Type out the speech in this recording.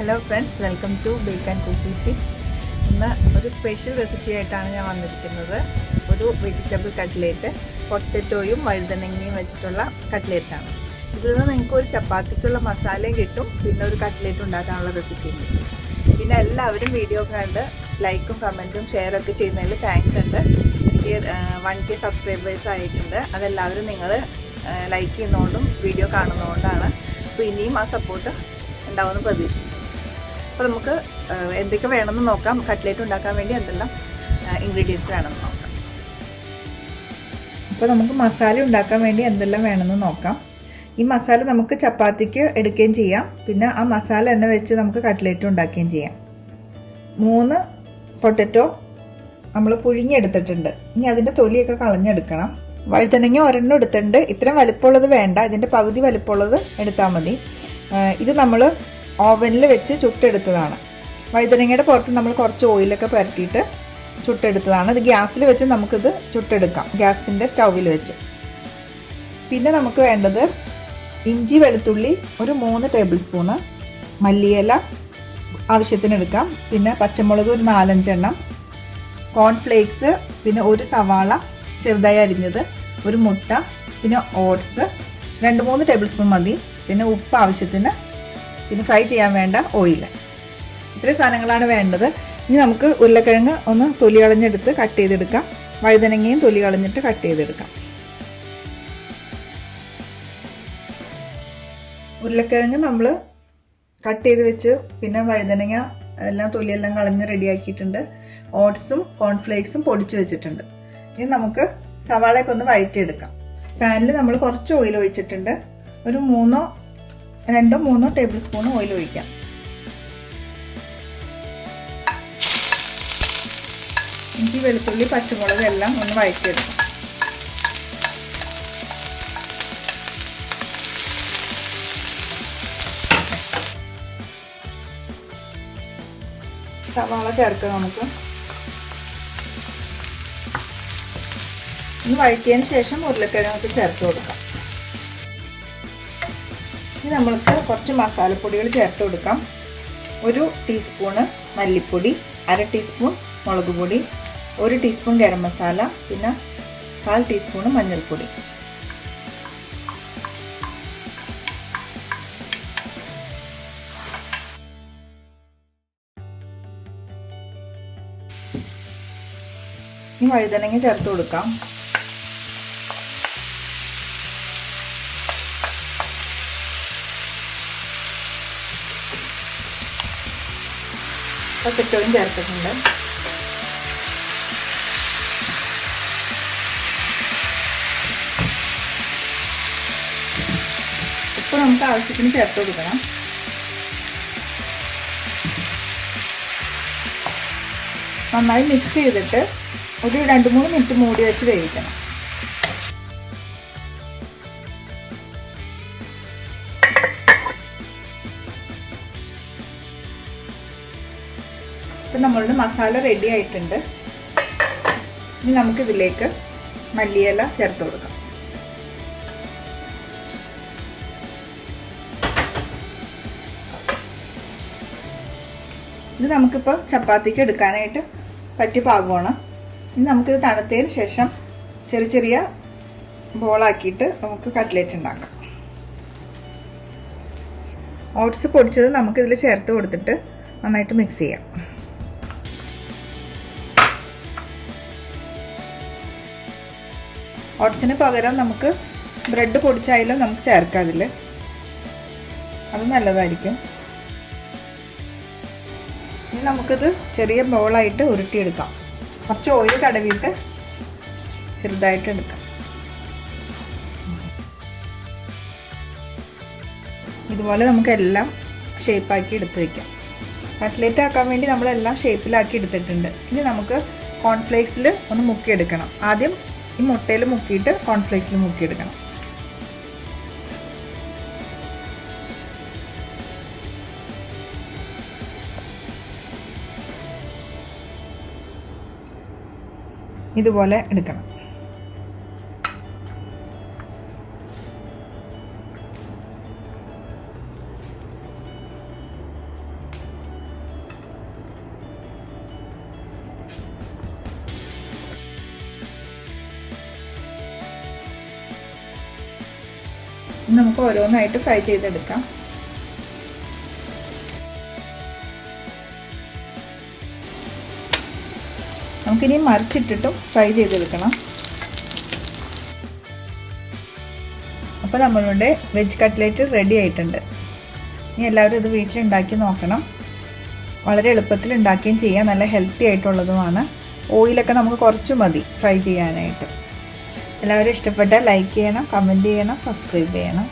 Hello friends, welcome to bake and cookies. ഇന്ന് ഒരു special recipe ആയിട്ടാണ് ഞാൻ വന്നിരിക്കുന്നത്. ഒരു വെജിറ്റബിൾ കട്ട്ലേറ്റ്, പൊട്ടറ്റോയും വഴുതനങ്ങയും വെച്ചിട്ടുള്ള കട്ട്ലേറ്റാണ്. ഇതിൽ നിന്ന് നിങ്ങൾക്ക് ഒരു ചപ്പാത്തിക്കുള്ള മസാലയും കിട്ടും, പിന്നെ ഒരു കട്ട്ലേറ്റ് ഉണ്ടാക്കാനുള്ള റെസിപ്പിയും കിട്ടും. പിന്നെ എല്ലാവരും വീഡിയോ കണ്ട് ലൈക്കും കമൻറ്റും ഷെയറൊക്കെ ചെയ്യുന്നതിൽ താങ്ക്സ് ഉണ്ട്. എനിക്ക് 1K സബ്സ്ക്രൈബേഴ്സ് ആയിട്ടുണ്ട്. അതെല്ലാവരും നിങ്ങൾ ലൈക്ക് ചെയ്യുന്നതുകൊണ്ടും വീഡിയോ കാണുന്നതുകൊണ്ടാണ്. അപ്പോൾ ഇനിയും ആ സപ്പോർട്ട് ഉണ്ടാവുമെന്ന് പ്രതീക്ഷിക്കുന്നു. അപ്പോൾ നമുക്ക് എന്തൊക്കെ വേണമെന്ന് നോക്കാം. കട്ട്ലേറ്റ് ഉണ്ടാക്കാൻ വേണ്ടി എന്തെല്ലാം ഇൻഗ്രീഡിയൻസ് വേണമെന്ന് നോക്കാം. അപ്പോൾ നമുക്ക് മസാല ഉണ്ടാക്കാൻ വേണ്ടി എന്തെല്ലാം വേണമെന്ന് നോക്കാം. ഈ മസാല നമുക്ക് ചപ്പാത്തിക്ക് എടുക്കുകയും ചെയ്യാം, പിന്നെ ആ മസാല തന്നെ വെച്ച് നമുക്ക് കട്ട്ലേറ്റ് ഉണ്ടാക്കുകയും ചെയ്യാം. 3 പൊട്ടറ്റോ നമ്മൾ പുഴുങ്ങിയെടുത്തിട്ടുണ്ട്. ഇനി അതിൻ്റെ തൊലിയൊക്കെ കളഞ്ഞെടുക്കണം. വഴുതനങ്ങ ഒരെണ്ണം എടുത്തിട്ടുണ്ട്. ഇത്രയും വലിപ്പമുള്ളത് വേണ്ട, ഇതിൻ്റെ പകുതി വലിപ്പമുള്ളത് എടുത്താൽ മതി. ഇത് നമ്മൾ ഓവനിൽ വെച്ച് ചുട്ടെടുത്തതാണ്. വഴുതനങ്ങയുടെ പുറത്ത് നമ്മൾ കുറച്ച് ഓയിലൊക്കെ പുരട്ടിയിട്ട് ചുട്ടെടുത്തതാണ്. ഇത് ഗ്യാസിൽ വെച്ച് നമുക്കിത് ചുട്ടെടുക്കാം, ഗ്യാസിൻ്റെ സ്റ്റൗവിൽ വെച്ച്. പിന്നെ നമുക്ക് വേണ്ടത് ഇഞ്ചി വെളുത്തുള്ളി ഒരു 3 ടേബിൾ സ്പൂണ്, മല്ലിയില ആവശ്യത്തിന് എടുക്കാം, പിന്നെ പച്ചമുളക് ഒരു 4-5 എണ്ണം, കോൺഫ്ലേക്സ്, പിന്നെ ഒരു സവാള ചെറുതായി അരിഞ്ഞത്, ഒരു മുട്ട, പിന്നെ ഓട്സ് 2-3 ടേബിൾ സ്പൂൺ മതി, പിന്നെ ഉപ്പ് ആവശ്യത്തിന്, പിന്നെ ഫ്രൈ ചെയ്യാൻ വേണ്ട ഓയിൽ. ഇത്രയും സാധനങ്ങളാണ് വേണ്ടത്. ഇനി നമുക്ക് ഉരുളക്കിഴങ്ങ് ഒന്ന് തൊലി കളഞ്ഞെടുത്ത് കട്ട് ചെയ്തെടുക്കാം. വഴുതനങ്ങയും തൊലി കളഞ്ഞിട്ട് കട്ട് ചെയ്തെടുക്കാം. ഉരുളക്കിഴങ്ങ് നമ്മൾ കട്ട് ചെയ്ത് വെച്ച്, പിന്നെ വഴുതനങ്ങ എല്ലാം തൊലിയെല്ലാം കളഞ്ഞ് റെഡിയാക്കിയിട്ടുണ്ട്. ഓട്സും കോൺഫ്ലേക്സും പൊടിച്ച് വെച്ചിട്ടുണ്ട്. ഇനി നമുക്ക് സവാളയൊക്കെ ഒന്ന് വഴറ്റിയെടുക്കാം. പാനിൽ നമ്മൾ കുറച്ച് ഓയിൽ ഒഴിച്ചിട്ടുണ്ട്. ഒരു 2-3 ടേബിൾ സ്പൂൺ ഓയിൽ ഒഴിക്കാം. ഇഞ്ചി വെളുത്തുള്ളി പച്ചമുളക് എല്ലാം ഒന്ന് വഴറ്റിയെടുക്കാം. സവാള ചേർക്കുക. നമുക്ക് ഒന്ന് വഴറ്റിയതിന് ശേഷം ഉരുളക്കിഴങ്ങ് ചേർത്ത് കൊടുക്കാം. ഇനി നമ്മൾക്ക് കുറച്ച് മസാലപ്പൊടികൾ ചേർത്ത് കൊടുക്കാം. 1 ടീസ്പൂണ് മല്ലിപ്പൊടി, 1/2 ടീസ്പൂൺ മുളക് പൊടി, 1 ടീസ്പൂൺ ഗരം മസാല, പിന്നെ 1/4 ടീസ്പൂണ് മഞ്ഞൾപ്പൊടി. ഇനി വഴുതനങ്ങ ചേർത്ത് കൊടുക്കാം. പൊട്ടറ്റോയും ചേർത്തിട്ടുണ്ട്. ഉപ്പ് നമുക്ക് ആവശ്യത്തിന് ചേർത്ത് കൊടുക്കണം. നന്നായി മിക്സ് ചെയ്തിട്ട് ഒരു 2-3 മിനിറ്റ് മൂടി വെച്ച് വേവിക്കണം. ഇപ്പം നമ്മളുടെ മസാല റെഡി ആയിട്ടുണ്ട്. ഇനി നമുക്കിതിലേക്ക് മല്ലിയില ചേർത്ത് കൊടുക്കാം. ഇത് നമുക്കിപ്പോൾ ചപ്പാത്തിക്ക് എടുക്കാനായിട്ട് പറ്റിയ പാകമാണ്. ഇനി നമുക്കിത് തണുത്തതിന് ശേഷം ചെറിയ ചെറിയ ബോളാക്കിയിട്ട് നമുക്ക് കട്ട്ലേറ്റ് ഉണ്ടാക്കാം. ഓട്സ് പൊടിച്ചത് നമുക്കിതിൽ ചേർത്ത് കൊടുത്തിട്ട് നന്നായിട്ട് മിക്സ് ചെയ്യാം. ഓട്സിന് പകരം നമുക്ക് ബ്രെഡ് പൊടിച്ചായാലും നമുക്ക് ചേർക്കാം അതിൽ, അത് നല്ലതായിരിക്കും. ഇനി നമുക്കിത് ചെറിയ ബോളായിട്ട് ഉരുട്ടിയെടുക്കാം. കുറച്ച് ഓയിൽ തടവിയിട്ട് ചെറുതായിട്ട് എടുക്കാം. ഇതുപോലെ നമുക്കെല്ലാം ഷേപ്പാക്കി എടുത്ത് വയ്ക്കാം. കട്ട്ലേറ്റ് ആക്കാൻ വേണ്ടി നമ്മളെല്ലാം ഷേപ്പിലാക്കി എടുത്തിട്ടുണ്ട്. ഇനി നമുക്ക് കോൺഫ്ലേക്സിൽ ഒന്ന് മുക്കിയെടുക്കണം. ആദ്യം ഈ മുട്ടയിൽ മുക്കിയിട്ട് കോൺഫ്ലേക്സിൽ മുക്കിയെടുക്കണം. ഇതുപോലെ എടുക്കണം. നമുക്ക് ഓരോന്നായിട്ട് ഫ്രൈ ചെയ്തെടുക്കാം. നമുക്കിനി മറിച്ചിട്ടിട്ടും ഫ്രൈ ചെയ്തെടുക്കണം. അപ്പോൾ നമ്മളുടെ വെജ് കട്ട്ലേറ്റ് റെഡി ആയിട്ടുണ്ട്. ഇനി എല്ലാവരും ഇത് വീട്ടിലുണ്ടാക്കി നോക്കണം. വളരെ എളുപ്പത്തിൽ ഉണ്ടാക്കുകയും ചെയ്യാം, നല്ല ഹെൽത്തി ആയിട്ടുള്ളതുമാണ്. ഓയിലൊക്കെ നമുക്ക് കുറച്ച് മതി ഫ്രൈ ചെയ്യാനായിട്ട്. എല്ലാവരും ഇഷ്ടപ്പെട്ടാൽ ലൈക്ക് ചെയ്യണം, കമൻറ്റ് ചെയ്യണം, സബ്സ്ക്രൈബ് ചെയ്യണം.